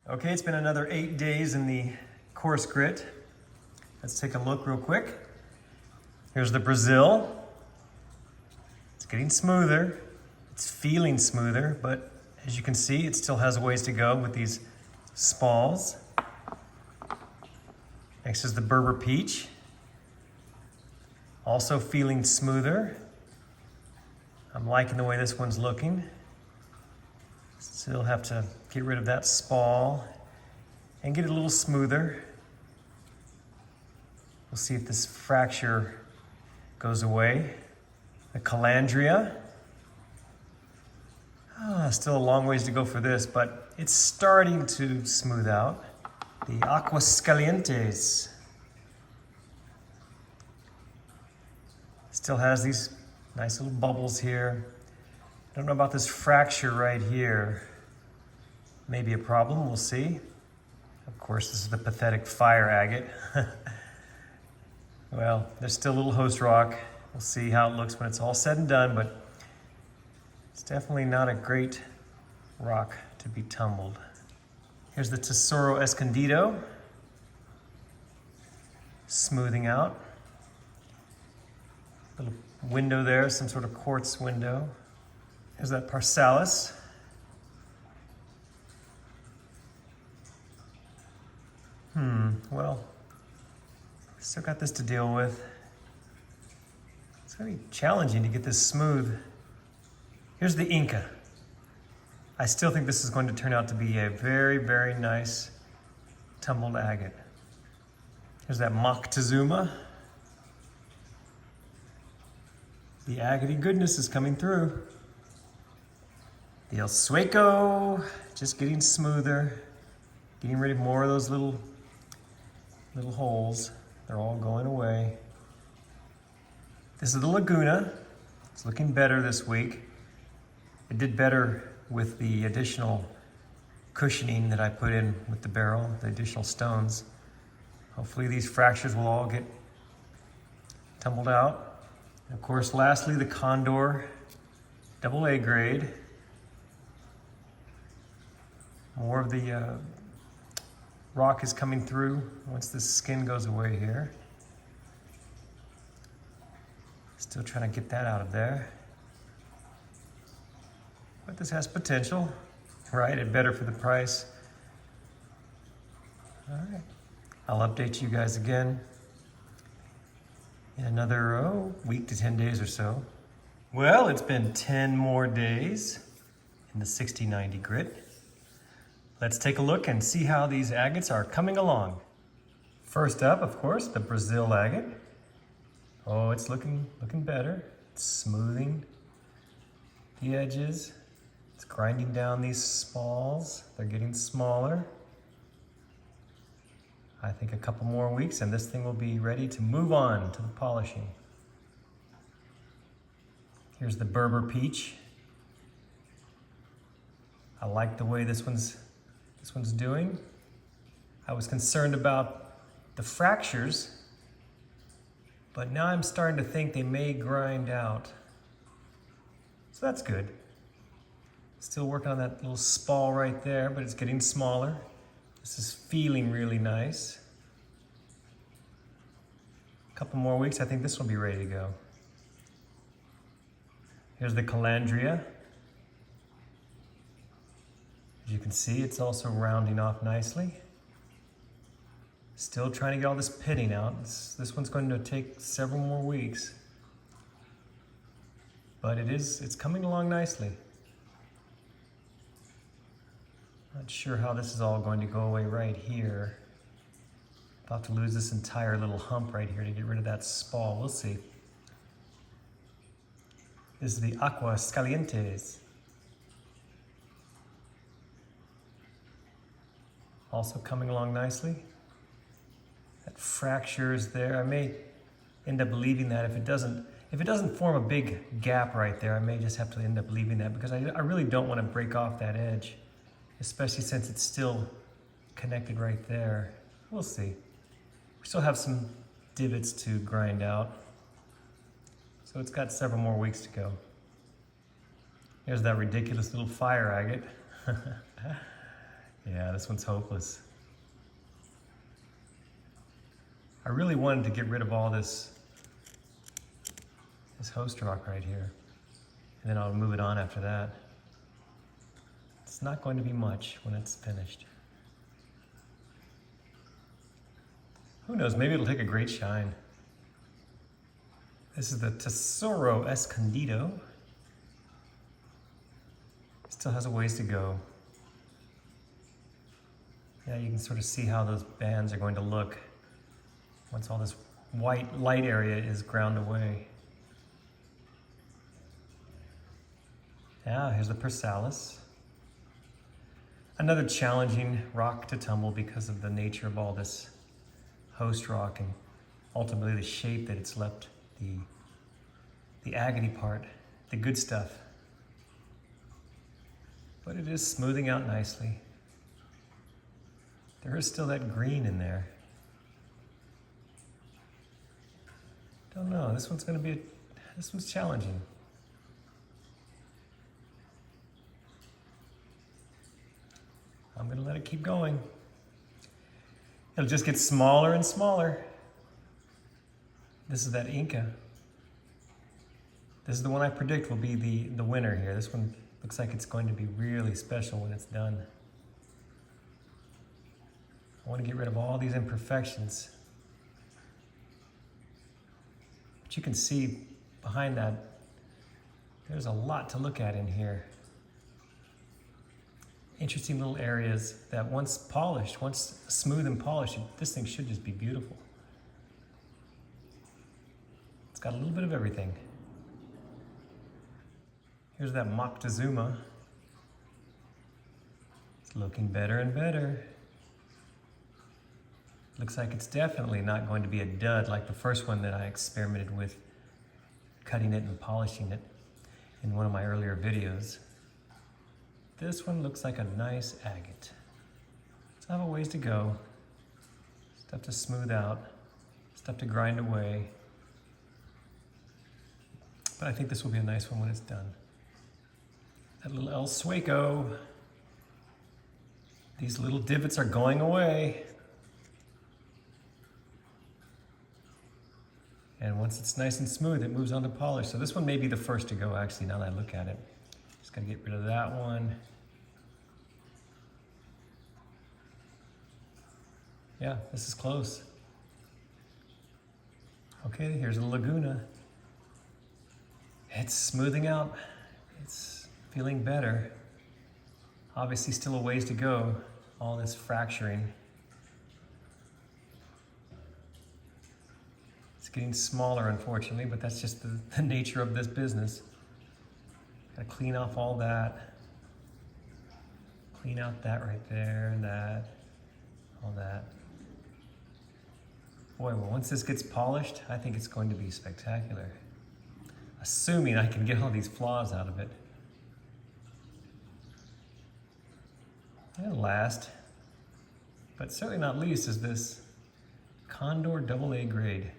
Okay, it's been another 8 days in the coarse grit. Let's take a look real quick. Here's the Brazil. It's getting smoother. It's feeling smoother, but as you can see, it still has a ways to go with these spalls. Next is the Berber Peach. Also feeling smoother. I'm liking the way this one's looking. Still have to get rid of that spall and get it a little smoother. We'll see if this fracture goes away. The Calandria. Still a long ways to go for this, but it's starting to smooth out. The Aguas Calientes. Still has these nice little bubbles here. I don't know about this fracture right here. Maybe a problem, we'll see. Of course, this is the pathetic fire agate. Well, there's still a little host rock. We'll see how it looks when it's all said and done, but it's definitely not a great rock to be tumbled. Here's the Tesoro Escondido. Smoothing out. Little window there, some sort of quartz window. Here's that Persalis. Well, still got this to deal with. It's gonna be challenging to get this smooth. Here's the Inca. I still think this is going to turn out to be a very, very nice tumbled agate. Here's that Moctezuma. The agate goodness is coming through. The El Sueco, just getting smoother, getting rid of more of those little holes. They're all going away. This is the Laguna. It's looking better this week. It did better with the additional cushioning that I put in with the barrel, the additional stones. Hopefully these fractures will all get tumbled out. And of course, lastly, the Condor, AA grade. More of the rock is coming through once the skin goes away here. Still trying to get that out of there. But this has potential, right? It's better for the price. All right. I'll update you guys again in another week to 10 days or so. Well, it's been 10 more days in the 6090 grit. Let's take a look and see how these agates are coming along. First up, of course, the Brazil agate. Oh, it's looking better. It's smoothing the edges. It's grinding down these spalls. They're getting smaller. I think a couple more weeks and this thing will be ready to move on to the polishing. Here's the Berber Peach. I like the way this one's doing. I was concerned about the fractures, but now I'm starting to think they may grind out. So that's good. Still working on that little spall right there, but it's getting smaller. This is feeling really nice. A couple more weeks, I think this will be ready to go. Here's the Calandria. As you can see, it's also rounding off nicely. Still trying to get all this pitting out. This one's going to take several more weeks. But it's coming along nicely. Not sure how this is all going to go away right here. About to lose this entire little hump right here to get rid of that spall. We'll see. This is the Aguas Calientes. Also coming along nicely. That fracture is there. I may end up leaving that if it doesn't form a big gap right there. I may just have to end up leaving that because I really don't want to break off that edge, especially since it's still connected right there. We'll see. We still have some divots to grind out, so it's got several more weeks to go. Here's that ridiculous little fire agate. Yeah, this one's hopeless. I really wanted to get rid of all this host rock right here. And then I'll move it on after that. It's not going to be much when it's finished. Who knows, maybe it'll take a great shine. This is the Tesoro Escondido. Still has a ways to go. Yeah, you can sort of see how those bands are going to look once all this white light area is ground away. Yeah, here's the Persalis. Another challenging rock to tumble because of the nature of all this host rock and ultimately the shape that it's left, the agony part, the good stuff. But it is smoothing out nicely. There is still that green in there. Don't know, this one's challenging. I'm gonna let it keep going. It'll just get smaller and smaller. This is that Inca. This is the one I predict will be the winner here. This one looks like it's going to be really special when it's done. I want to get rid of all these imperfections. But you can see behind that, there's a lot to look at in here. Interesting little areas that once polished, once smooth and polished, this thing should just be beautiful. It's got a little bit of everything. Here's that Moctezuma. It's looking better and better. Looks like it's definitely not going to be a dud like the first one that I experimented with, cutting it and polishing it in one of my earlier videos. This one looks like a nice agate. Still have a ways to go. Stuff to smooth out, stuff to grind away. But I think this will be a nice one when it's done. That little El Sueco. These little divots are going away. And once it's nice and smooth, it moves on to polish. So this one may be the first to go, actually, now that I look at it. Just gotta get rid of that one. Yeah, this is close. Okay, here's the Laguna. It's smoothing out. It's feeling better. Obviously still a ways to go, all this fracturing. It's getting smaller, unfortunately, but that's just the nature of this business. Gotta clean off all that. Clean out that right there, that, all that. Boy, well, once this gets polished, I think it's going to be spectacular. Assuming I can get all these flaws out of it. And last, but certainly not least, is this Condor AA grade.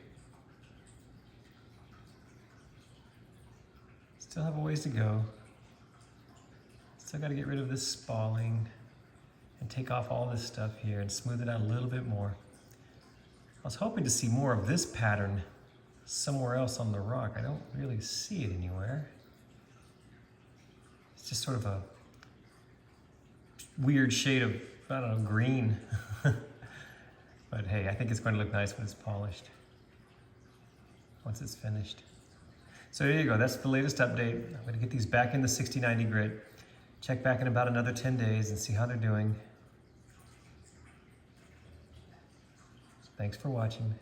Still have a ways to go. Still gotta get rid of this spalling and take off all this stuff here and smooth it out a little bit more. I was hoping to see more of this pattern somewhere else on the rock. I don't really see it anywhere. It's just sort of a weird shade of, I don't know, green. But hey, I think it's going to look nice when it's polished, once it's finished. So there you go, that's the latest update. I'm gonna get these back in the 6090 grit. Check back in about another 10 days and see how they're doing. Thanks for watching.